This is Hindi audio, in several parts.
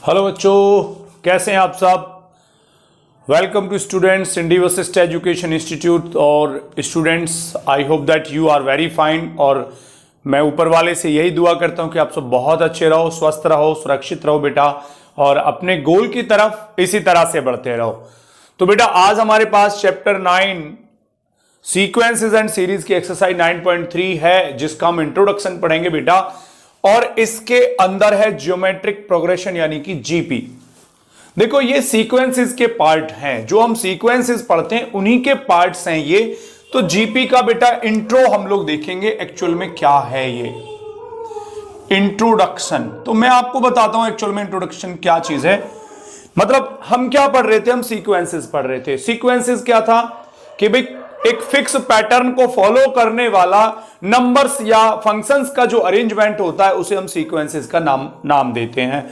हेलो बच्चों, कैसे हैं आप सब। वेलकम टू स्टूडेंट्स इन डिवसिस्ट एजुकेशन इंस्टीट्यूट। और students, I hope that you are very fine. और मैं ऊपर वाले से यही दुआ करता हूं कि आप सब बहुत अच्छे रहो, स्वस्थ रहो, सुरक्षित रहो बेटा, और अपने गोल की तरफ इसी तरह से बढ़ते रहो। तो बेटा आज हमारे पास चैप्टर 9 सीक्वेंसेस एंड सीरीज की एक्सरसाइज 9.3 है, जिसका हम इंट्रोडक्शन पढ़ेंगे बेटा। और इसके अंदर है ज्योमेट्रिक प्रोग्रेशन यानी कि जीपी। देखो ये सीक्वेंसेस के पार्ट हैं, जो हम सीक्वेंसेस पढ़ते हैं उन्हीं के पार्ट्स हैं ये। तो जीपी का बेटा इंट्रो हम लोग देखेंगे एक्चुअल में क्या है ये इंट्रोडक्शन। तो मैं आपको बताता हूं एक्चुअल में इंट्रोडक्शन क्या चीज है। मतलब हम क्या पढ़ रहे थे, हम सीक्वेंसेस पढ़ रहे थे। सीक्वेंसेस क्या था कि भाई एक फिक्स पैटर्न को फॉलो करने वाला नंबर्स या फंक्शंस का जो अरेंजमेंट होता है उसे हम सीक्वेंसेस का नाम देते हैं।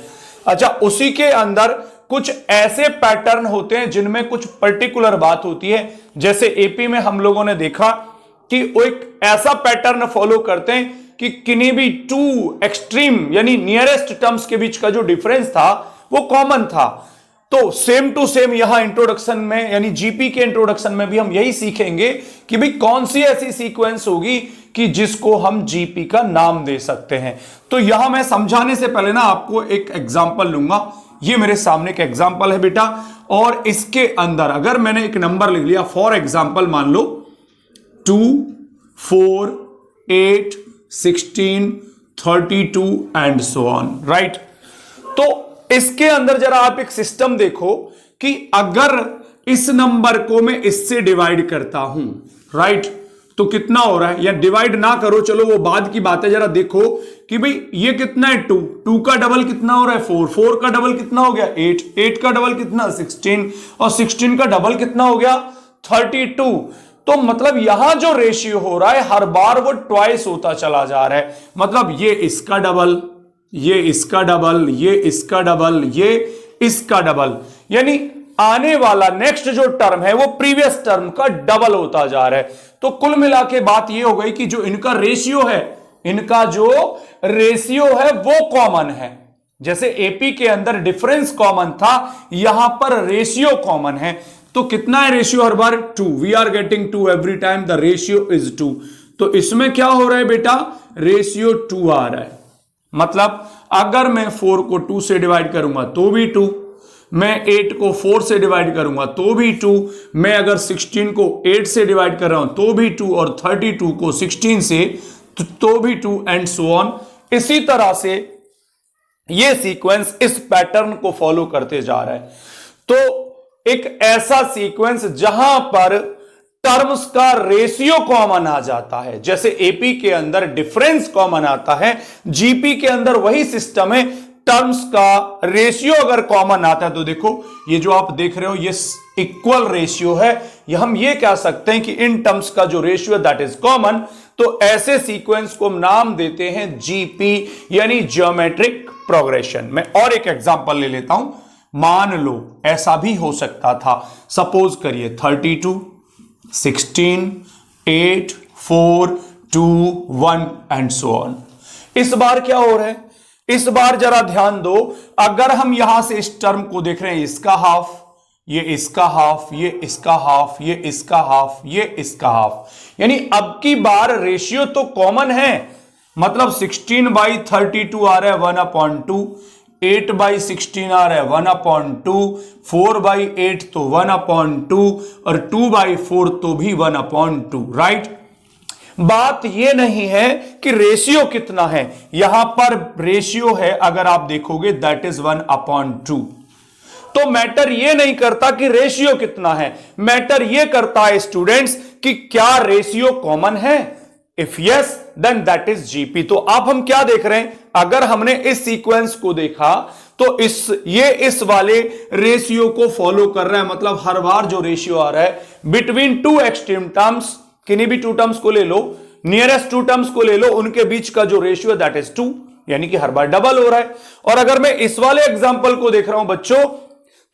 अच्छा, उसी के अंदर कुछ ऐसे पैटर्न होते हैं जिनमें कुछ पर्टिकुलर बात होती है। जैसे एपी में हम लोगों ने देखा कि वो एक ऐसा पैटर्न फॉलो करते हैं कि किन्हीं भी टू एक्सट्रीम यानी नियरेस्ट टर्म्स के बीच का जो डिफरेंस था वो कॉमन था। तो सेम टू सेम यहां इंट्रोडक्शन में यानी जीपी के इंट्रोडक्शन में भी हम यही सीखेंगे कि भाई कौन सी ऐसी सीक्वेंस होगी कि जिसको हम जीपी का नाम दे सकते हैं। तो यहां मैं समझाने से पहले ना आपको एक एग्जांपल लूंगा। ये मेरे सामने एक एग्जांपल है बेटा, और इसके अंदर अगर मैंने एक नंबर लिख लिया, फॉर एग्जांपल मान लो 2, 4, 8, 16, 32 एंड सो ऑन, राइट। तो इसके अंदर जरा आप एक सिस्टम देखो कि अगर इस नंबर को मैं इससे डिवाइड करता हूं, राइट, तो कितना हो रहा है। या डिवाइड ना करो, चलो वो बाद की बात है। जरा देखो कि भाई ये कितना है 2, 2 का डबल कितना हो रहा है 4, 4 का डबल कितना हो गया 8, 8 का डबल कितना 16, और 16 का डबल कितना हो गया 32। तो मतलब यहां जो रेशियो हो रहा है हर बार वो ट्वाइस होता चला जा रहा है। मतलब ये इसका डबल, ये इसका डबल, ये इसका डबल, ये इसका डबल, यानी आने वाला नेक्स्ट जो टर्म है वो प्रीवियस टर्म का डबल होता जा रहा है। तो कुल मिला के बात ये हो गई कि जो इनका रेशियो है, इनका जो रेशियो है वो कॉमन है। जैसे एपी के अंदर डिफरेंस कॉमन था, यहां पर रेशियो कॉमन है। तो कितना है रेशियो हर बार 2, we are getting 2 every time, the ratio is 2। तो इसमें क्या हो रहा है बेटा, रेशियो 2 आ रहा है। मतलब अगर मैं 4 को 2 से डिवाइड करूंगा तो भी 2, मैं 8 को 4 से डिवाइड करूंगा तो भी 2, मैं अगर 16 को 8 से डिवाइड कर रहा हूं तो भी 2, और 32 को 16 से तो भी 2 एंड सो ऑन। इसी तरह से ये सीक्वेंस इस पैटर्न को फॉलो करते जा रहा है। तो एक ऐसा सीक्वेंस जहां पर टर्म्स का रेशियो कॉमन आ जाता है, जैसे एपी के अंदर डिफरेंस कॉमन आता है, जीपी के अंदर वही सिस्टम है। टर्म्स का रेशियो अगर कॉमन आता है तो देखो ये जो आप देख रहे हो ये इक्वल रेशियो है। हम ये कह सकते हैं कि इन टर्म्स का जो रेशियो दैट इज कॉमन। तो ऐसे सीक्वेंस को हम नाम देते हैं जीपी यानी ज्योमेट्रिक प्रोग्रेशन। मैं और एक एग्जांपल ले लेता हूं। मान लो ऐसा भी हो सकता था, सपोज करिए 32, 16, 8, 4, 2, 1 एंड सो ऑन। इस बार क्या हो रहा है, इस बार जरा ध्यान दो। अगर हम यहां से इस टर्म को देख रहे हैं, इसका हाफ, ये इसका हाफ, ये इसका हाफ, ये इसका हाफ, ये इसका हाफ, यानी अब की बार रेशियो तो कॉमन है। मतलब 16/32 आ रहा है 1/2, 8/16 आ रहा है 1/2, 4/8 तो 1/2, और 2/4 तो भी 1/2, राइट। बात यह नहीं है कि रेशियो कितना है, यहां पर रेशियो है अगर आप देखोगे दैट इज 1/2। तो मैटर यह नहीं करता कि रेशियो कितना है, मैटर यह करता है स्टूडेंट्स कि क्या रेशियो कॉमन है। If yes then that is GP. तो अब हम क्या देख रहे हैं, अगर हमने इस सीक्वेंस को देखा तो इस वाले रेशियो को फॉलो कर रहा है। मतलब हर बार जो रेशियो आ रहा है बिटवीन टू एक्सट्रीम टर्म्स, किन्हीं भी टू टर्म्स को ले लो, नियरेस्ट टू टर्म्स को ले लो, उनके बीच का जो रेशियो दैट इज 2, यानी कि हर बार डबल हो रहा है। और अगर मैं इस वाले एग्जांपल को देख रहा हूं बच्चों,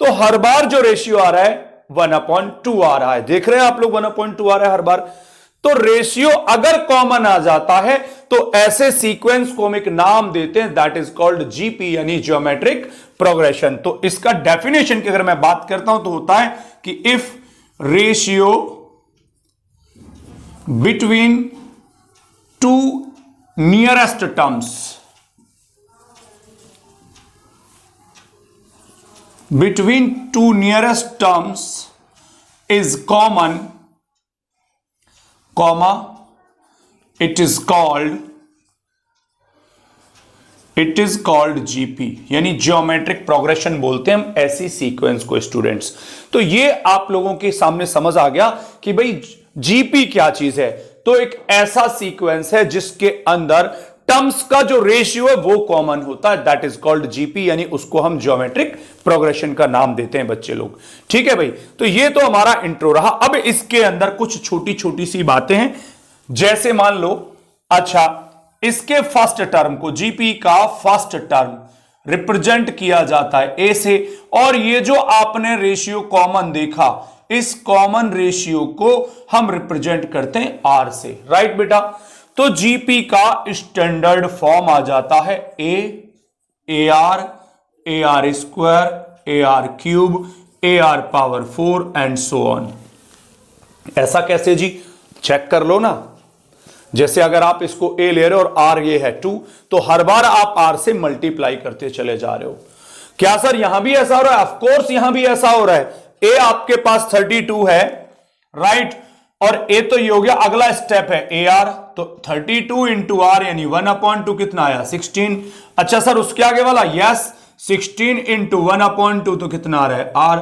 तो हर बार जो रेशियो आ रहा है 1/2 आ रहा है। देख रहे हैं आप लोग 1/2 आ रहा है हर बार। तो तो रेशियो अगर कॉमन आ जाता है तो ऐसे सीक्वेंस को हम एक नाम देते हैं, दैट इज कॉल्ड जीपी यानी ज्योमेट्रिक प्रोग्रेशन। तो इसका डेफिनेशन की अगर मैं बात करता हूं तो होता है कि if ratio between two nearest terms is common, comma, it is called GP यानी ज्योमेट्रिक प्रोग्रेशन बोलते हैं हम ऐसी सीक्वेंस को स्टूडेंट्स। तो ये आप लोगों के सामने समझ आ गया कि भाई जीपी क्या चीज है। तो एक ऐसा सीक्वेंस है जिसके अंदर टर्म्स का जो रेशियो है वो कॉमन होता है, दैट इज कॉल्ड जीपी यानी उसको हम ज्योमेट्रिक प्रोग्रेशन का नाम देते हैं बच्चे लोग। ठीक है भाई, तो ये तो हमारा इंट्रो रहा। अब इसके अंदर कुछ छोटी छोटी सी बातें हैं, जैसे मान लो, अच्छा इसके फर्स्ट टर्म को, जीपी का फर्स्ट टर्म रिप्रेजेंट किया जाता है ए से, और ये जो आपने रेशियो कॉमन देखा, इस कॉमन रेशियो को हम रिप्रेजेंट करते हैं आर से, राइट बेटा। तो जीपी का स्टैंडर्ड फॉर्म आ जाता है A are square, A R cube, A R power 4 and so on. ऐसा कैसे जी, चेक कर लो ना। जैसे अगर आप इसको ए ले रहे हो और आर ये है 2, तो हर बार आप आर से मल्टीप्लाई करते चले जा रहे हो। क्या सर यहां भी ऐसा हो रहा है? ऑफ कोर्स यहां भी ऐसा हो रहा है। ए आपके पास 32 है, राइट, और ए तो ये हो गया, अगला स्टेप है ए आर, तो 32 इंटू आर यानी 1/2 कितना आया 16। अच्छा सर उसके आगे वाला, यस 16 इंटू 1/2 तो कितना आ रहा है आर।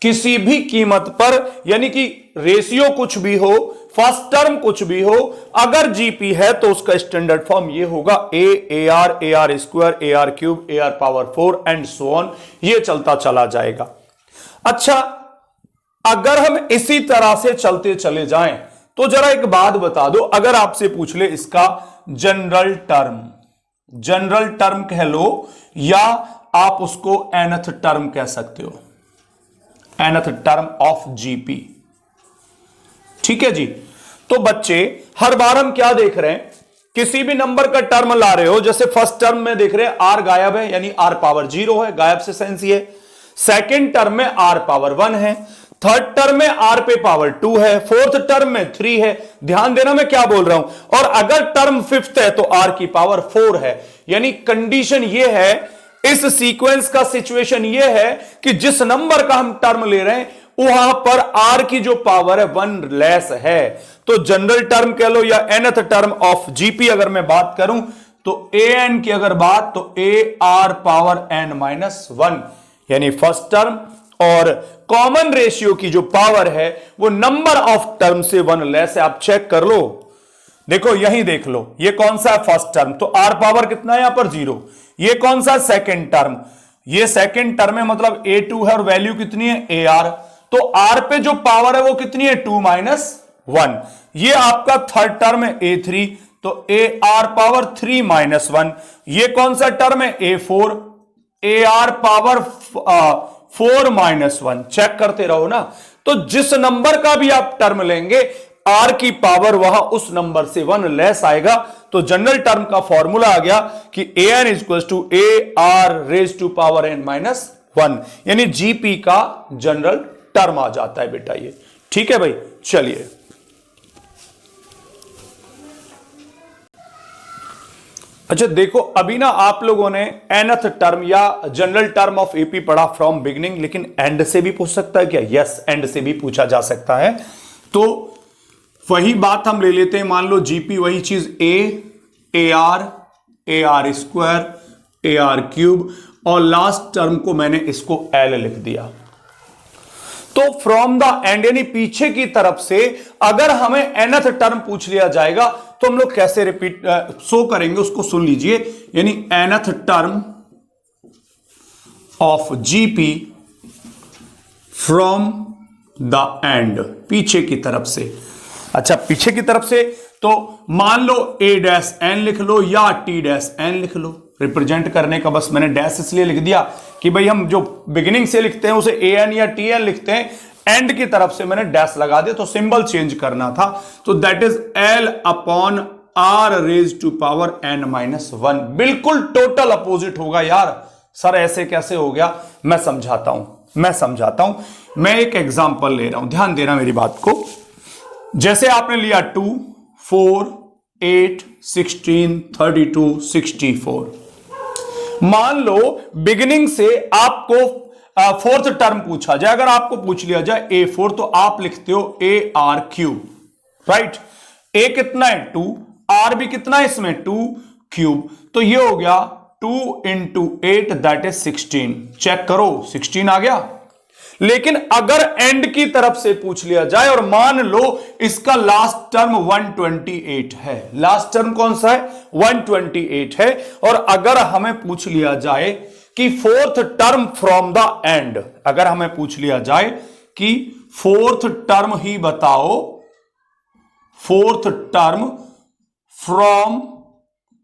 किसी भी कीमत पर यानी कि रेशियो कुछ भी हो, फर्स्ट टर्म कुछ भी हो, अगर जीपी है तो उसका स्टैंडर्ड फॉर्म ये होगा A R square, A R cube, A R power 4 and so on, ये चलता चला जाएगा। अच्छा अगर हम इसी तरह से चलते चले जाएं तो जरा एक बात बता दो, अगर आपसे पूछ ले इसका जनरल टर्म कह लो, या आप उसको nth टर्म कह सकते हो, nth टर्म ऑफ जीपी। ठीक है जी। तो बच्चे हर बार हम क्या देख रहे हैं, किसी भी नंबर का टर्म ला रहे हो, जैसे फर्स्ट टर्म में देख रहे हैं आर गायब है यानी आर पावर 0 है, गायब से सेंस ये। सेकेंड टर्म में आर पावर 1 है, थर्ड टर्म में आर पे पावर 2 है, फोर्थ टर्म में 3 है। ध्यान देना मैं क्या बोल रहा हूं। और अगर टर्म फिफ्थ है तो आर की पावर 4 है। यानी कंडीशन यह है, इस सीक्वेंस का सिचुएशन यह है कि जिस नंबर का हम टर्म ले रहे हैं वहां पर आर की जो पावर है 1 लेस है। तो जनरल टर्म कह लो या nth टर्म ऑफ जीपी अगर मैं बात करूं तो an की अगर बात तो ए आर पावर n-1 यानी फर्स्ट टर्म, और कॉमन रेशियो की जो पावर है वो नंबर ऑफ टर्म से 1 लेस है। आप चेक कर लो, देखो यही देख लो, ये कौन सा है फर्स्ट टर्म, तो आर पावर कितना है यहां पर 0। ये कौन सा सेकंड टर्म, ये सेकंड टर्म है, मतलब a2 है और वैल्यू कितनी है ए आर। तो आर पे जो पावर है वो कितनी है 2-1। ये आपका थर्ड टर्म है a3, तो ए आर पावर 3-1। ये कौन सा टर्म है a4, A R power 4-1। Check करते रहो ना। तो जिस नंबर का भी आप टर्म लेंगे आर की पावर वहां उस नंबर से 1 लेस आएगा। तो जनरल टर्म का फॉर्मूला आ गया कि an equal to A R raise to power n-1, यानी जीपी का जनरल टर्म आ जाता है बेटा ये। ठीक है भाई, चलिए अच्छा देखो, अभी ना आप लोगों ने nth टर्म या जनरल टर्म ऑफ एपी पढ़ा फ्रॉम बिगिनिंग, लेकिन एंड से भी पूछ सकता है क्या? यस, एंड से भी पूछा जा सकता है। तो वही बात हम ले लेते हैं, मान लो जीपी वही चीज A R square, A R cube, और लास्ट टर्म को मैंने इसको एल लिख दिया। तो फ्रॉम द एंड यानी पीछे की तरफ से अगर हमें nth टर्म पूछ लिया जाएगा तो हम लोग कैसे रिपीट शो करेंगे, उसको सुन लीजिए। यानी nth term of GP from the end, पीछे की तरफ से। अच्छा पीछे की तरफ से तो मान लो a-n लिख लो या t-n लिख लो, रिप्रेजेंट करने का बस मैंने डैश इसलिए लिख दिया कि भाई हम जो बिगिनिंग से लिखते हैं उसे an या tn लिखते हैं, एंड की तरफ से मैंने डैश लगा दिया, तो सिंबल चेंज करना था। तो that is L upon R raise to power n-1। बिल्कुल टोटल अपोजिट होगा यार। सर ऐसे कैसे हो गया? मैं समझाता हूं। मैं एक एग्जांपल ले रहा हूं, ध्यान देना मेरी बात को। जैसे आपने लिया 2, 4, 8, 16, 32, 64। मान लो बिगिनिंग से आपको फोर्थ टर्म पूछा जाए, अगर आपको पूछ लिया जाए A4, तो आप लिखते हो AR3, राइट। A कितना है 2, R भी कितना है इसमें 2 तो ये हो गया 2 into 8 दैट इज 16। चेक करो 16 आ गया। लेकिन अगर एंड की तरफ से पूछ लिया जाए और मान लो इसका लास्ट टर्म 128 है, लास्ट टर्म कौन सा है 128 है, और अगर हमें पूछ लिया जाए कि fourth term from the end, अगर हमें पूछ लिया जाए कि फोर्थ टर्म ही बताओ, fourth term from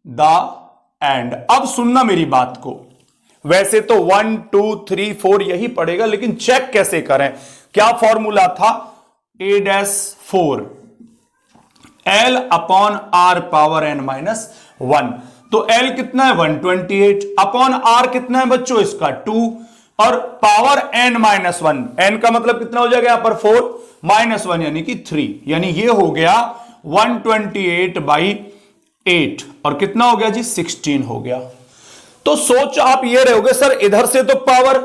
the end. अब सुनना मेरी बात को, वैसे तो 1, 2, 3, 4 यही पड़ेगा, लेकिन चेक कैसे करें? क्या फॉर्मूला था? A-4 L upon R power n-1। तो L कितना है 128 अपॉन R कितना है बच्चों इसका 2, और पावर n-1, n का मतलब कितना हो जाएगा यहां पर 4, -1 यानी कि 3, यानी ये हो गया 128/8, और कितना हो गया जी 16 हो गया। तो सोच आप ये रहोगे सर इधर से तो पावर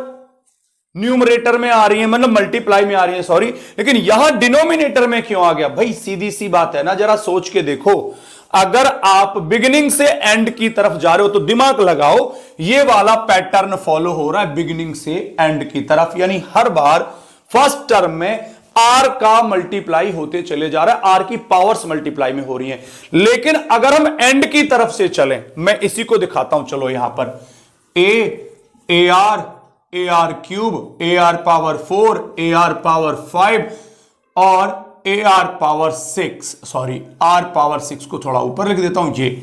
न्यूमरेटर में आ रही है, मतलब मल्टीप्लाई में आ रही है, सॉरी, लेकिन यहां डिनोमिनेटर में क्यों आ गया? भाई सीधी सी बात है ना, जरा सोच के देखो। अगर आप बिगिनिंग से एंड की तरफ जा रहे हो तो दिमाग लगाओ, ये वाला पैटर्न फॉलो हो रहा है बिगिनिंग से एंड की तरफ, यानी हर बार फर्स्ट टर्म में आर का मल्टीप्लाई होते चले जा रहा है, आर की पावर्स मल्टीप्लाई में हो रही हैं। लेकिन अगर हम एंड की तरफ से चलें, मैं इसी को दिखाता हूं, चलो यहां पर AR cube, AR power 4, AR power 5 और AR power 6, sorry R power 6 को थोड़ा ऊपर लिख देता हूं ये।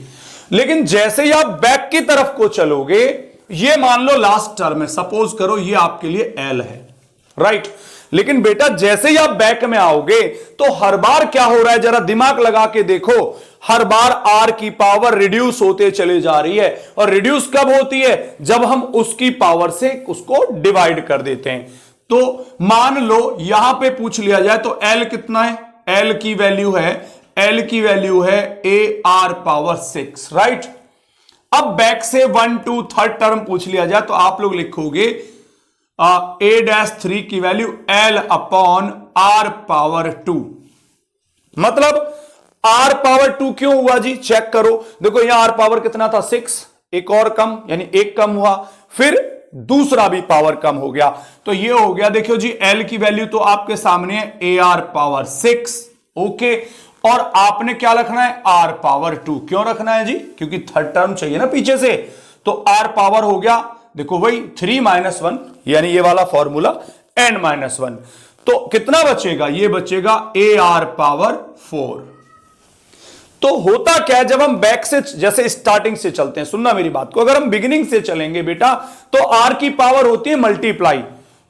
लेकिन जैसे ही आप बैक की तरफ को चलोगे, ये मान लो लास्ट टर्म है, सपोज करो ये आपके लिए L है, राइट। लेकिन बेटा जैसे ही आप बैक में आओगे तो हर बार क्या हो रहा है, जरा दिमाग लगा के देखो, हर बार R की पावर रिड्यूस होते चले जा रही है, और रिड्यूस कब होती है? जब हम उसकी पावर से उसको डिवाइड कर देते हैं। तो मान लो यहां पे पूछ लिया जाए तो L कितना है? L की वैल्यू है AR पावर 6, राइट। अब बैक से 1, 2 थर्ड टर्म पूछ लिया जाए तो आप लोग लिखोगे A-3 की value L upon R power 2। मतलब R पावर 2 क्यों हुआ जी? चेक करो, देखो यहां R पावर कितना था 6, एक और कम, यानी एक कम हुआ, फिर दूसरा भी पावर कम हो गया, तो ये हो गया। देखो जी L की वैल्यू तो आपके सामने है AR पावर 6, ओके, और आपने क्या रखना है R पावर 2। क्यों रखना है जी? क्योंकि थर्ड टर्म चाहिए ना पीछे से, तो R पावर हो गया, देखो भाई 3 - 1, यानी ये वाला फॉर्मूला n-1। तो कितना बचेगा? ये बचेगा AR पावर 4। तो होता क्या है, जब हम बैक से, जैसे स्टार्टिंग से चलते हैं, सुनना मेरी बात को, अगर हम बिगिनिंग से चलेंगे बेटा तो R की पावर होती है मल्टीप्लाई,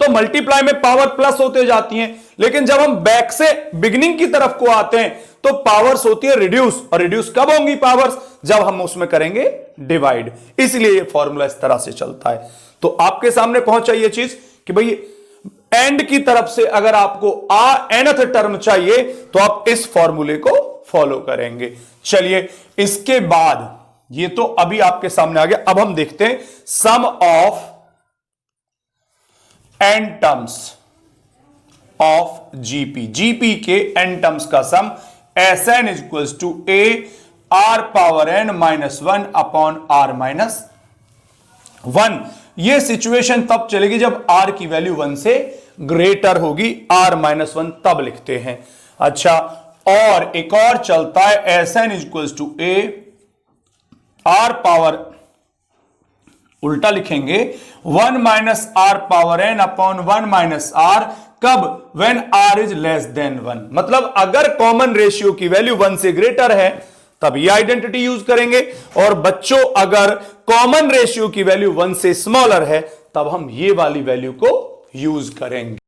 तो मल्टीप्लाई में पावर प्लस होते जाती हैं। लेकिन जब हम बैक से बिगिनिंग की तरफ को आते हैं तो पावर्स होती है रिड्यूस, और रिड्यूस कब होंगी पावर्स? जब हम उसमें करेंगे डिवाइड। इसलिए ये फॉर्मूला इस तरह से चलता है। तो आपके सामने पहुंचा ये चीज कि भाई एंड की तरफ से अगर आपको nth टर्म चाहिए तो आप इस फॉर्मूले को फॉलो करेंगे। चलिए इसके बाद, ये तो अभी आपके सामने आ गया, अब हम देखते हैं sum of n terms of GP के n टर्म्स का sum Sn equals to A R power n-1 upon R-1। यह सिचुएशन तब चलेगी जब R की वैल्यू 1 से ग्रेटर होगी, R-1 तब लिखते हैं। अच्छा, और एक और चलता है Sn equals to A R power, उल्टा लिखेंगे 1 - R power n upon 1 - R, कब? when R is less than 1। मतलब अगर कॉमन रेशियो की वैल्यू 1 से ग्रेटर है तब ये आइडेंटिटी यूज करेंगे, और बच्चों अगर कॉमन रेशियो की वैल्यू 1 से स्मॉलर है तब हम ये वाली वैल्यू को यूज करेंगे।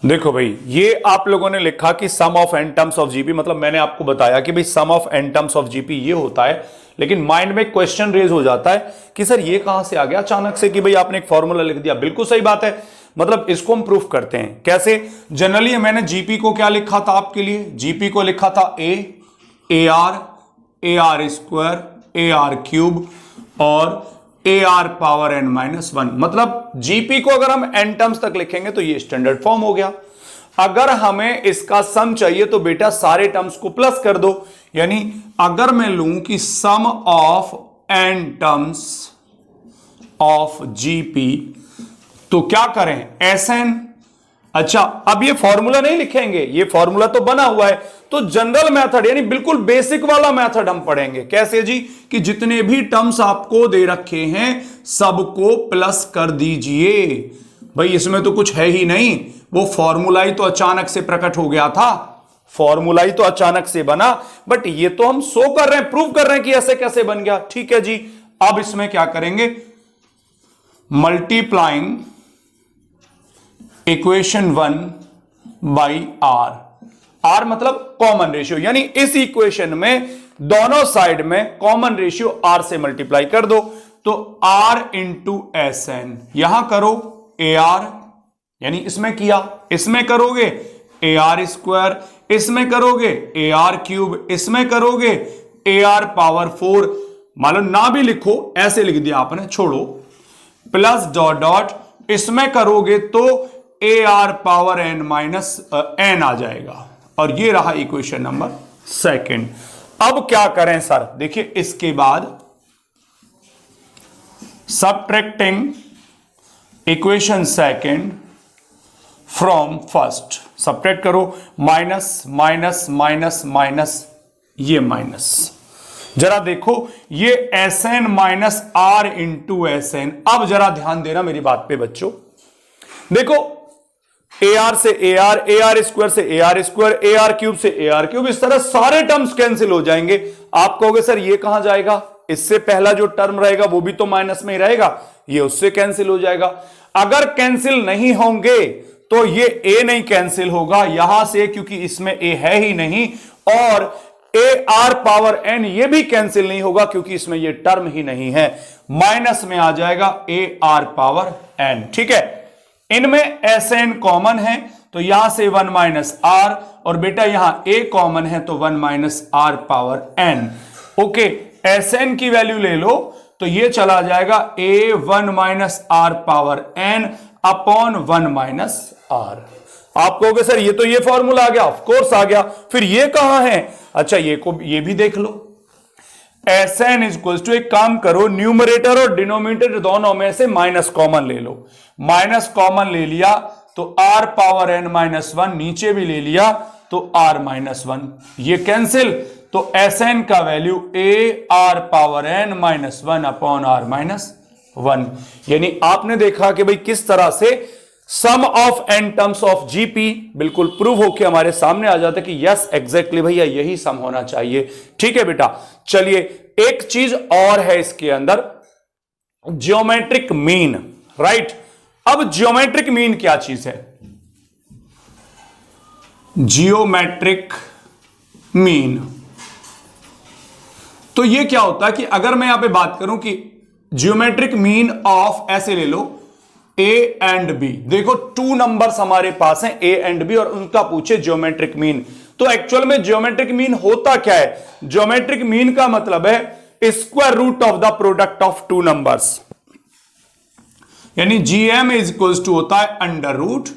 देखो भाई, ये आप लोगों ने लिखा कि sum of N terms of GP, मतलब मैंने आपको बताया कि भाई sum of N terms of GP ये होता है, लेकिन माइंड में क्वेश्चन रेज हो जाता है कि सर ये कहां से आ गया अचानक से कि भाई आपने एक फॉर्मूला लिख दिया। बिल्कुल सही बात है, मतलब इसको हम प्रूफ करते हैं कैसे। जनरली मैंने जीपी को क्या लिखा था आपके लिए, जीपी को लिखा था A are square, A R cube और A R power N minus one. मतलब जीपी को अगर हम एन टर्म्स तक लिखेंगे तो ये स्टैंडर्ड फॉर्म हो गया। अगर हमें इसका सम चाहिए तो बेटा सारे टर्म्स को प्लस कर दो, यानी अगर मैं लूं कि sum of N terms of GP तो क्या करें, एस एन। अच्छा, अब ये फॉर्मूला नहीं लिखेंगे, ये फॉर्मूला तो बना हुआ है, तो जनरल मेथड यानी बिल्कुल बेसिक वाला मेथड हम पढ़ेंगे। कैसे जी, कि जितने भी टर्म्स आपको दे रखे हैं सबको प्लस कर दीजिए। भाई इसमें तो कुछ है ही नहीं, वो फॉर्मूला ही तो अचानक से प्रकट हो गया था, फॉर्मूला ही तो अचानक से बना, बट ये तो हम शो कर रहे हैं, प्रूव कर रहे हैं कि ऐसे कैसे बन गया। ठीक है जी, अब इसमें क्या करेंगे, मल्टीप्लाइंग इक्वेशन 1 बाई आर मतलब कॉमन रेशियो, यानी इस इक्वेशन में दोनों साइड में कॉमन रेशियो आर से मल्टीप्लाई कर दो, तो आर इंटू एस एन। यहां करो ए आर, यानी इसमें किया, इसमें करोगे ए आर स्क्वायर, इसमें करोगे ए आर क्यूब, इसमें करोगे ए आर पावर 4। मालूम ना भी लिखो, ऐसे लिख दिया आपने, छोड़ो, प्लस डॉट डॉट, इसमें करोगे तो A are power N minus N आ जाएगा, और ये रहा इक्वेशन नंबर सेकंड। अब क्या करें सर, देखिए इसके बाद subtracting equation second from first, subtract करो, माइनस माइनस माइनस माइनस, ये माइनस, जरा देखो ये S N minus R into S N. अब जरा ध्यान देना मेरी बात पे बच्चों, देखो ए आर से ए आर स्क्वायर से A R square, A R cube से ए आर क्यूब, इस तरह सारे टर्म्स कैंसिल हो जाएंगे। आप कहोगे सर ये कहां जाएगा, इससे पहला जो टर्म रहेगा वो भी तो माइनस में ही रहेगा, ये उससे कैंसिल हो जाएगा। अगर कैंसिल नहीं होंगे तो ये ए नहीं कैंसिल होगा यहां से, क्योंकि इसमें ए है ही नहीं, और ए आर पावर एन ये भी कैंसिल नहीं होगा क्योंकि इसमें ये टर्म ही नहीं है, माइनस में आ जाएगा ए आर पावर एन। ठीक है, इनमें एस एन कॉमन है तो यहां से 1 माइनस आर, और बेटा यहां ए कॉमन है तो 1 minus R power N. Okay, S N की वैल्यू ले लो तो ये चला जाएगा A 1 minus R power N upon 1 minus R. आप कहोगे सर ये तो ये फॉर्मूला आ गया, ऑफ कोर्स आ गया, फिर ये कहां है। अच्छा, ये भी देख लो, एस एन इक्वल टू, एक काम करो, न्यूमरेटर और डिनोमिनेटर दोनों में से माइनस कॉमन ले लो, माइनस कॉमन ले लिया तो आर पावर एन माइनस 1, नीचे भी ले लिया तो आर माइनस 1, ये कैंसिल, तो एस एन का value a are power N minus 1 upon r minus 1। यानी आपने देखा कि भाई किस तरह से sum of N terms of GP बिल्कुल प्रूव होकर हमारे सामने आ जाता है कि यस एग्जैक्टली भैया यही सम होना चाहिए। ठीक है बेटा, चलिए एक चीज और है इसके अंदर, ज्योमेट्रिक मीन, राइट। अब ज्योमेट्रिक मीन क्या चीज है, जियोमेट्रिक मीन, तो ये क्या होता है कि अगर मैं यहां पे बात करूं कि ज्योमेट्रिक मीन ऑफ, ऐसे ले लो ए एंड बी, देखो 2 नंबर्स हमारे पास हैं ए एंड बी, और उनका पूछे ज्योमेट्रिक मीन, तो एक्चुअल में ज्योमेट्रिक मीन होता क्या है, ज्योमेट्रिक मीन का मतलब है square root of the product of 2 numbers, यानी जीएम इज इक्वल टू होता है अंडर रूट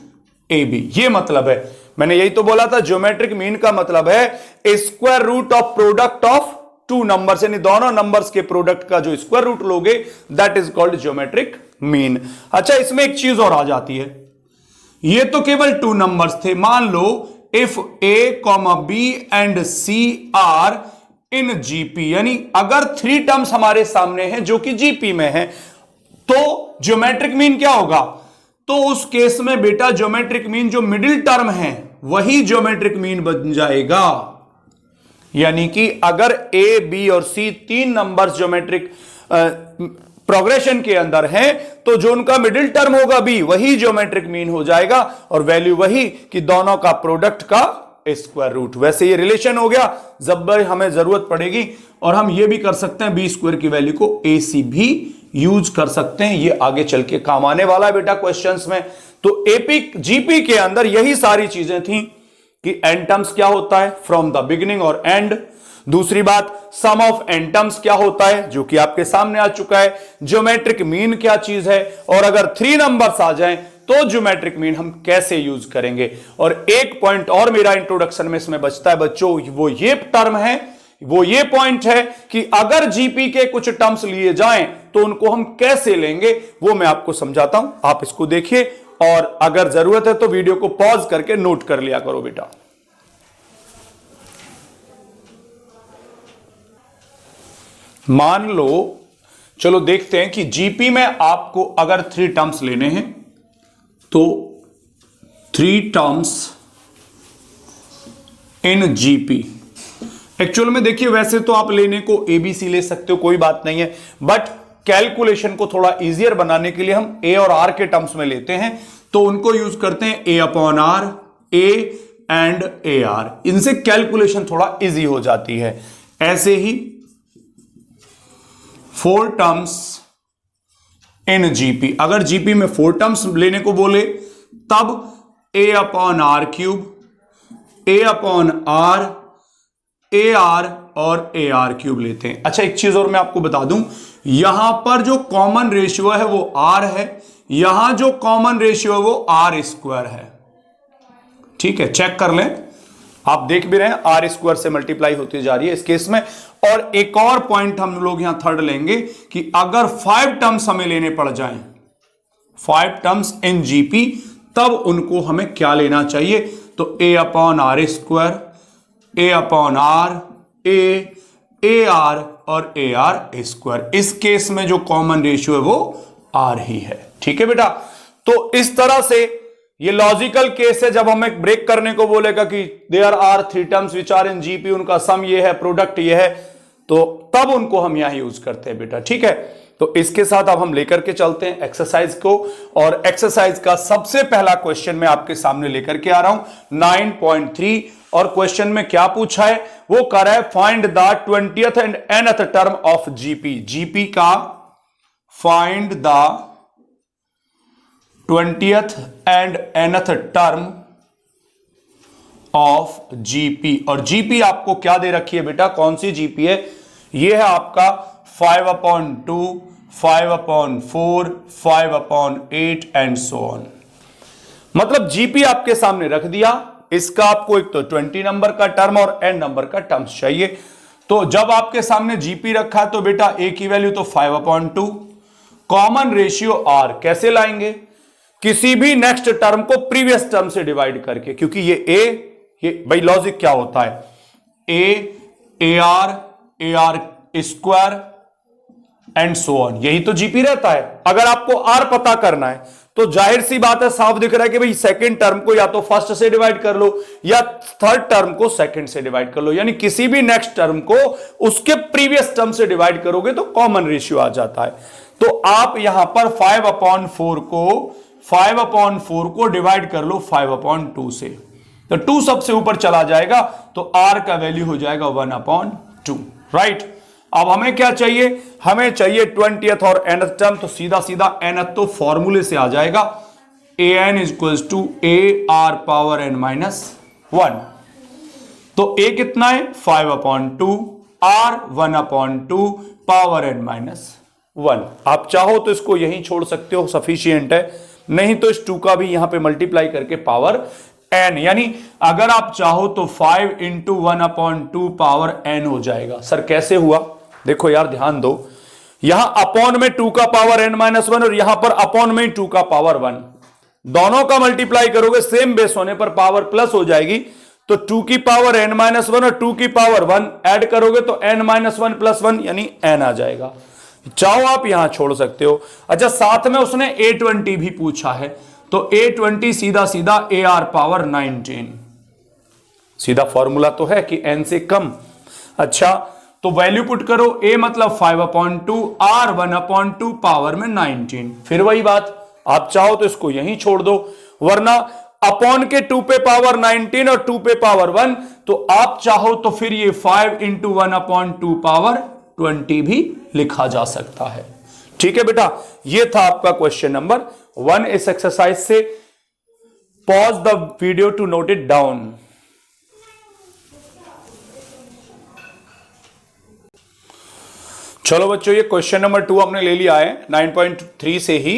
ए बी, ये मतलब है। मैंने यही तो बोला था, ज्योमेट्रिक मीन का मतलब है square root of product of 2 numbers, यानी दोनों नंबर्स के प्रोडक्ट का जो स्क्वायर रूट लोगे that is called geometric mean. अच्छा, इसमें एक चीज और आ जाती है, ये तो केवल 2 नंबर्स थे, मान लो if a comma b and c are in GP, यानी अगर 3 टर्म्स हमारे सामने हैं जो कि जीपी में है, तो ज्योमेट्रिक मीन क्या होगा, तो उस केस में बेटा ज्योमेट्रिक मीन जो मिडिल टर्म है वही ज्योमेट्रिक मीन बन जाएगा। यानी कि अगर ए बी और सी 3 नंबर्स ज्योमेट्रिक प्रोग्रेशन के अंदर हैं तो जो उनका मिडिल टर्म होगा बी वही ज्योमेट्रिक मीन हो जाएगा और वैल्यू वही कि दोनों का प्रोडक्ट का स्क्वायर रूट। वैसे ये रिलेशन हो गया, जब हमें जरूरत पड़ेगी और हम ये भी कर सकते हैं बी स्क्वायर की वैल्यू को ए सी भी यूज कर सकते हैं, ये आगे चल के काम आने वाला है बेटा क्वेश्चंस में। तो एपी जीपी के अंदर यही सारी चीजें थी कि एन टर्म्स क्या होता है फ्रॉम द बिगिनिंग और एंड। दूसरी बात सम ऑफ एन टर्म्स क्या होता है जो कि आपके सामने आ चुका है। ज्योमेट्रिक मीन क्या चीज है और अगर 3 नंबर्स आ जाएं तो ज्योमेट्रिक मीन हम कैसे यूज करेंगे। और एक पॉइंट और मेरा इंट्रोडक्शन में इसमें बचता है बच्चों, वो ये टर्म है, वो ये पॉइंट है कि अगर जीपी के कुछ टर्म्स लिए जाएं तो उनको हम कैसे लेंगे वो मैं आपको समझाता हूं। आप इसको देखिए और अगर जरूरत है तो वीडियो को पॉज करके नोट कर लिया करो बेटा। मान लो, चलो देखते हैं कि जीपी में आपको अगर 3 टर्म्स लेने हैं तो 3 टर्म्स इन जीपी। एक्चुअल में देखिए वैसे तो आप लेने को एबीसी ले सकते हो, कोई बात नहीं है, बट कैलकुलेशन को थोड़ा इजियर बनाने के लिए हम ए और आर के टर्म्स में लेते हैं तो उनको यूज करते हैं a upon r, a and a r. इनसे कैलकुलेशन थोड़ा इजी हो जाती है। ऐसे ही 4 टर्म्स इन जीपी, अगर जीपी में 4 टर्म्स लेने को बोले तब a upon r cube, a upon r, a r और ए आर क्यूब लेते हैं। अच्छा एक चीज और मैं आपको बता दूं, यहां पर जो कॉमन रेशियो है वो आर है, यहां जो कॉमन रेशियो है वो आर स्क्वायर है। ठीक है, चेक कर लें, आप देख भी रहे हैं आर स्क्वायर से मल्टीप्लाई होती जा रही है इस केस में। और एक और पॉइंट हम लोग यहां थर्ड लेंगे कि अगर 5 टर्म्स हमें लेने पड़ जाएं, 5 टर्म्स इन जीपी, तब उनको हमें क्या लेना चाहिए, तो a upon r square, a upon r, a r और ए आर स्क्वायर। इस केस में जो कॉमन रेशियो है वो आर ही है। ठीक है बेटा, तो इस तरह से ये लॉजिकल केस है। जब हमें ब्रेक करने को बोलेगा कि there are 3 terms which are in GP, उनका सम ये है, प्रोडक्ट ये है, तो तब उनको हम यहां यूज करते हैं बेटा। ठीक है, तो इसके साथ अब हम लेकर के चलते हैं एक्सरसाइज को, और एक्सरसाइज का सबसे पहला क्वेश्चन मैं आपके सामने लेकर के आ रहा हूं 9.3। और क्वेश्चन में क्या पूछा है, वो कर रहा है find the 20th and nth term of GP. GP का find the 20th and nth term of GP. और जीपी आपको क्या दे रखी है बेटा, कौन सी जीपी है, ये है आपका 5/2, 5/4, 5/8 एंड सो ऑन। मतलब जीपी आपके सामने रख दिया, इसका आपको एक तो 20 नंबर का टर्म और n नंबर का टर्म्स चाहिए। तो जब आपके सामने जीपी रखा है तो बेटा a की वैल्यू तो 5/2, कॉमन रेशियो r कैसे लाएंगे, किसी भी नेक्स्ट टर्म को प्रीवियस टर्म से डिवाइड करके, क्योंकि ये भाई लॉजिक क्या होता है, A are square and so on, यही तो जीपी रहता है। अगर आपको आर पता करना है तो जाहिर सी बात है, साफ दिख रहा है कि भाई सेकंड टर्म को या तो फर्स्ट से डिवाइड कर लो या थर्ड टर्म को सेकंड से डिवाइड कर लो, यानी किसी भी नेक्स्ट टर्म को उसके प्रीवियस टर्म से डिवाइड करोगे तो कॉमन रेशियो आ जाता है। तो आप यहां पर 5/4 को डिवाइड कर लो 5/2 से, तो 2 सबसे ऊपर चला जाएगा तो r का वैल्यू हो जाएगा 1/2, राइट। अब हमें क्या चाहिए, हमें चाहिए 20th और nth टर्म, तो सीधा सीधा nth तो फॉर्मूले से आ जाएगा, an equals to AR power n-1। तो a कितना है 5/2, r 1/2 पावर n-1। आप चाहो तो इसको यहीं छोड़ सकते हो, सफिशियंट है, नहीं तो इस 2 का भी यहां पे मल्टीप्लाई करके पावर n, यानी अगर आप चाहो तो 5 × 1/2 पावर n हो जाएगा। सर कैसे हुआ, देखो यार ध्यान दो, यहां अपॉन में 2 का पावर n-1 और यहां पर अपॉन में 2 का पावर 1, दोनों का मल्टीप्लाई करोगे सेम बेस होने पर पावर प्लस हो जाएगी, तो 2 की पावर n-1 और 2 की पावर 1 ऐड करोगे तो n-1 + 1 यानी n आ जाएगा। चाहो आप यहां छोड़ सकते हो। अच्छा साथ में उसने A20 भी पूछा है, तो A20 सीधा सीधा AR पावर 19, सीधा फॉर्मूला तो है कि n से कम। अच्छा तो वैल्यू पुट करो, a मतलब 5/2, r 1/2 पावर में 19। फिर वही बात, आप चाहो तो इसको यहीं छोड़ दो, वरना अपॉन के 2 पे पावर 19 और 2 पे पावर 1, तो आप चाहो तो फिर ये 5 इंटू 1/2 पावर 20 भी लिखा जा सकता है। ठीक है बेटा, ये था आपका क्वेश्चन नंबर 1 इस एक्सरसाइज से। Pause the video to note it down. चलो बच्चों, ये क्वेश्चन नंबर 2 हमने ले लिया है 9.3 से ही।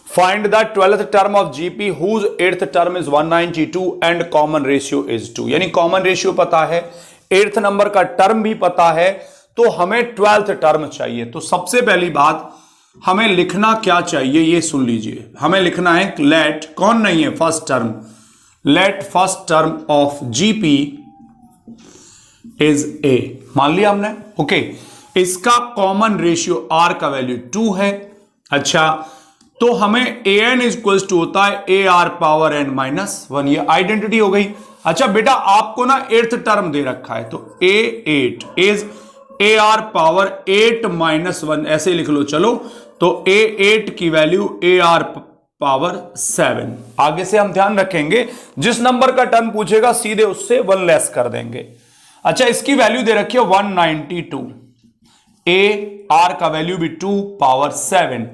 Find the 12th term of GP whose 8th term is 192 and common ratio is 2। यानी कॉमन रेशियो पता है, 8th नंबर का टर्म भी पता है, तो हमें 12th टर्म चाहिए। तो सबसे पहली बात हमें लिखना क्या चाहिए, ये सुन लीजिए। हमें लिखना है लेट, कौन नहीं है, first term, let first term of GP is a, मान लिया हमने। ओके, इसका कॉमन रेशियो आर का वैल्यू 2 है। अच्छा, तो हमें ए एन इक्वल टू होता है A are power N minus 1, ये आइडेंटिटी हो गई। अच्छा बेटा, आपको ना 8th टर्म दे रखा है, तो ए 8 is A are power 8 minus 1, ऐसे लिख लो। चलो, तो ए 8 की वैल्यू ए आर पावर 7। आगे से हम ध्यान रखेंगे, जिस नंबर का टर्म पूछेगा सीधे उससे 1 लेस कर देंगे। अच्छा, इसकी वैल्यू दे रखी है 192, ए आर का वैल्यू भी 2 पावर 7,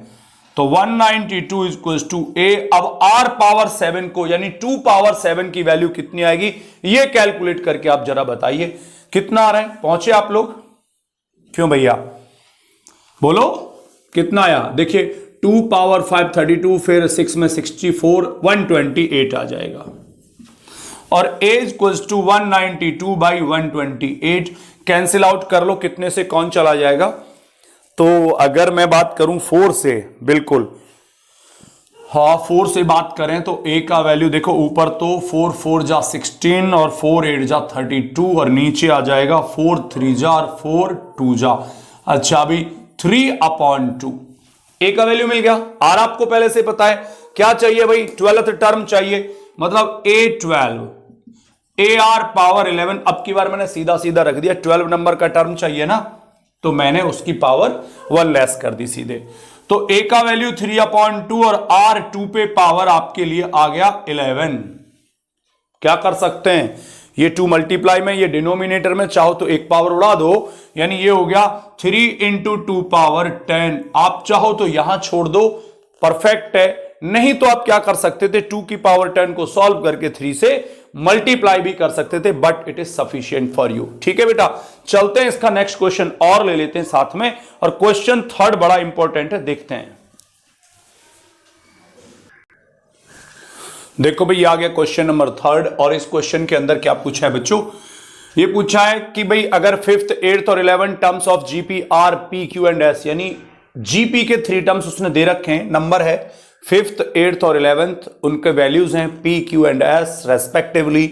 तो 192 इक्वल्स टू ए। अब आर पावर 7 को, यानी 2 पावर 7 की वैल्यू कितनी आएगी, ये कैलकुलेट करके आप जरा बताइए कितना आ रहा है। पहुंचे आप लोग? क्यों भैया, बोलो कितना आया? देखिए 2 पावर 5 32, फिर 6 में 64, 128 आ जाएगा। और a equals to 192 by 128, cancel out कर लो, कितने से कौन चला जाएगा। तो अगर मैं बात करूं 4 से, बिल्कुल हाँ 4 से बात करें तो a का वैल्यू देखो, ऊपर तो 4 4 जा 16 और 4 8 जा 32, और नीचे आ जाएगा 4 3 जा और 4 2 जा। अच्छा, अभी 3/2 a का वैल्यू मिल गया। r आपको पहले से पता है, क्या चाहिए भाई, 12th टर्म चाहिए, मतलब a12 ए आर पावर 11। अब की बार मैंने सीधा सीधा रख दिया, 12 नंबर का टर्म चाहिए ना, तो मैंने उसकी पावर 1 लेस कर दी सीधे। तो a का वैल्यू 3/2 और r 2 पे पावर आपके लिए आ गया 11। क्या कर सकते हैं, ये 2 मल्टीप्लाई में, ये डिनोमिनेटर में, चाहो तो एक पावर उड़ा दो, यानी ये हो गया 3 इंटू 2 पावर 10। आप चाहो तो यहां छोड़ दो, परफेक्ट है। नहीं तो आप क्या कर सकते थे, 2 की पावर 10 को सॉल्व करके 3 से मल्टीप्लाई भी कर सकते थे, but it is sufficient for you. ठीक है बेटा, चलते हैं इसका नेक्स्ट क्वेश्चन और ले लेते हैं साथ में, और क्वेश्चन 3rd बड़ा इंपॉर्टेंट है, देखते हैं। देखो भाई, आ गया क्वेश्चन नंबर 3rd, और इस क्वेश्चन के अंदर क्या पूछा है बच्चों, ये पूछा है कि भाई अगर 5th 8th और 11th terms of GP R P Q and S, यानी जीपी के 3 टर्म्स उसने दे रखे हैं, नंबर है 5th 8th और 11th, उनके वैल्यूज हैं P Q and S respectively.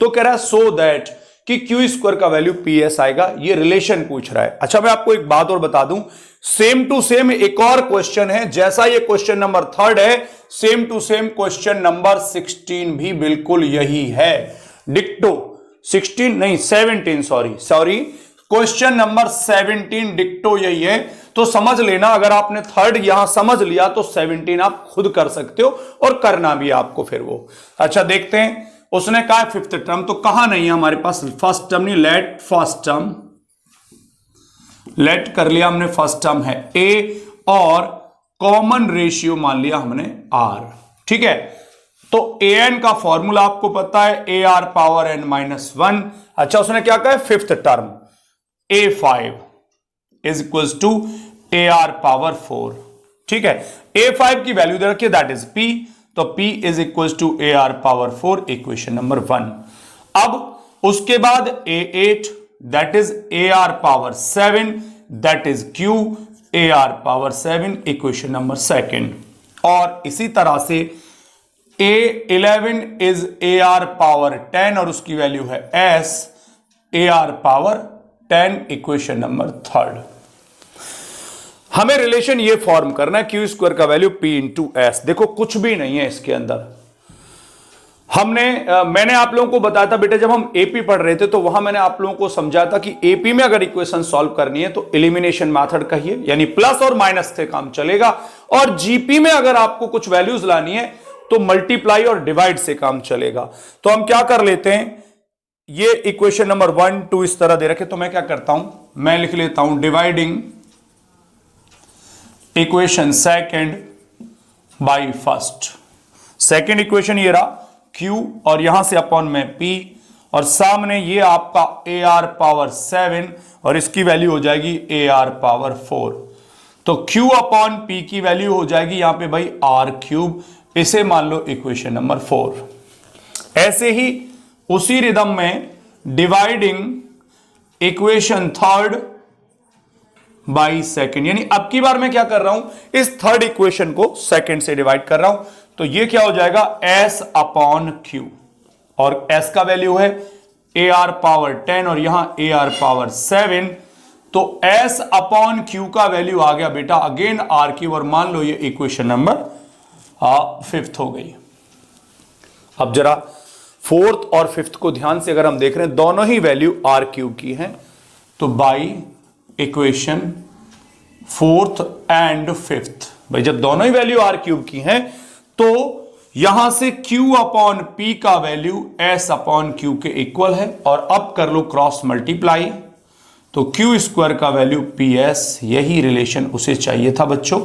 तो कह रहा है सो दैट कि क्यू स्क्वायर का वैल्यू पी एस आएगा, ये रिलेशन पूछ रहा है। अच्छा, मैं आपको एक बात और बता दूं, सेम टू सेम एक और क्वेश्चन है, जैसा ये क्वेश्चन नंबर 3rd है, same to same question number 16 भी बिल्कुल यही है, डिक्टो। 16 नहीं 17, सॉरी क्वेश्चन नंबर 17 डिक्टो यही है। तो समझ लेना, अगर आपने 3rd यहां समझ लिया तो 17 आप खुद कर सकते हो, और करना भी आपको फिर वो। अच्छा, देखते हैं, उसने कहा 5th टर्म, तो कहां नहीं है हमारे पास फर्स्ट टर्म, नहीं, लेट फर्स्ट टर्म, लेट कर लिया हमने, फर्स्ट टर्म है a, और कॉमन रेशियो मान लिया हमने r। ठीक है, तो ए एन का फॉर्मूला आपको पता है, A are power N minus 1। अच्छा, उसने क्या कहा, 5th term a5 is equals to A are power 4। ठीक है, a5 की वैल्यू दे रखिए, दैट इज p, तो p is equals to A are power 4, equation number 1। अब उसके बाद a8, that is A are power 7, that is q, A are power 7, equation number 2। और इसी तरह से a11 is A are power 10, और उसकी वैल्यू है s, A R power 10, equation number 3rd। हमें रिलेशन ये फॉर्म करना है, क्यू स्क्वायर का वैल्यू p इंटू एस। देखो कुछ भी नहीं है इसके अंदर, मैंने आप लोगों को बताया था बेटा, जब हम एपी पढ़ रहे थे तो वहां मैंने आप लोगों को समझाया था कि एपी में अगर इक्वेशन सॉल्व करनी है तो एलिमिनेशन मेथड कहिए, यानी प्लस और माइनस से काम चलेगा, और जीपी में अगर आपको कुछ वैल्यूज लानी है तो मल्टीप्लाई और डिवाइड से काम चलेगा। तो हम क्या कर लेते हैं, ये इक्वेशन नंबर 1 2 इस तरह दे रखे, तो मैं क्या करता हूं, मैं लिख लेता हूं dividing equation second by first. Second equation ये रहा Q और यहां से अपॉन में P, और सामने ये आपका AR पावर 7 और इसकी वैल्यू हो जाएगी AR पावर 4। तो Q अपॉन P की वैल्यू हो जाएगी यहां पे भाई R3, इसे मान लो इक्वेशन नंबर 4। ऐसे ही उसी रिदम में dividing equation third by second, यानी अब की बार मैं क्या कर रहा हूं, इस थर्ड इक्वेशन को सेकंड से डिवाइड कर रहा हूं, तो ये क्या हो जाएगा S अपॉन Q, और S का वैल्यू है AR पावर 10 और यहां AR पावर 7, तो S अपॉन Q का वैल्यू आ गया बेटा अगेन R3, और मान लो ये इक्वेशन नंबर 5th हो गई। अब जरा फोर्थ और फिफ्थ को ध्यान से अगर हम देख रहे हैं, दोनों ही वैल्यू R3 की हैं, तो by equation fourth and fifth, भाई जब दोनों ही वैल्यू R3 की हैं तो यहां से Q अपॉन P का वैल्यू S अपॉन Q के इक्वल है, और अब कर लो क्रॉस मल्टीप्लाई, तो Q स्क्वायर का वैल्यू PS, यही रिलेशन उसे चाहिए था बच्चों।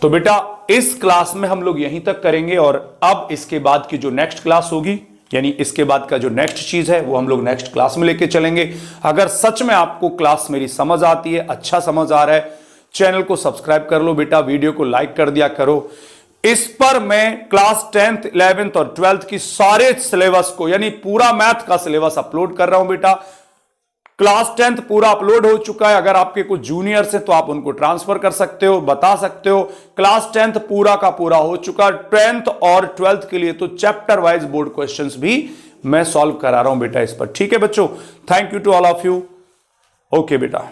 तो बेटा इस क्लास में हम लोग यहीं तक करेंगे, और अब इसके बाद की जो नेक्स्ट क्लास होगी, यानी इसके बाद का जो नेक्स्ट चीज है वो हम लोग नेक्स्ट क्लास में लेके चलेंगे। अगर सच में आपको क्लास मेरी समझ आती है, अच्छा समझ आ रहा है, चैनल को सब्सक्राइब कर लो बेटा, वीडियो को लाइक कर दिया करो। इस पर मैं क्लास 10th 11th और 12th की सारे सिलेबस को, यानी पूरा मैथ का सिलेबस अपलोड कर रहा हूं बेटा। क्लास 10th पूरा अपलोड हो चुका है, अगर आपके कुछ जूनियर्स हैं तो आप उनको ट्रांसफर कर सकते हो, बता सकते हो। क्लास 10th पूरा का पूरा हो चुका, 10th और 12th के लिए तो चैप्टर वाइज बोर्ड क्वेश्चंस भी मैं सॉल्व करा रहा हूं बेटा इस पर। ठीक है बच्चों, thank you to all of you. Okay बेटा।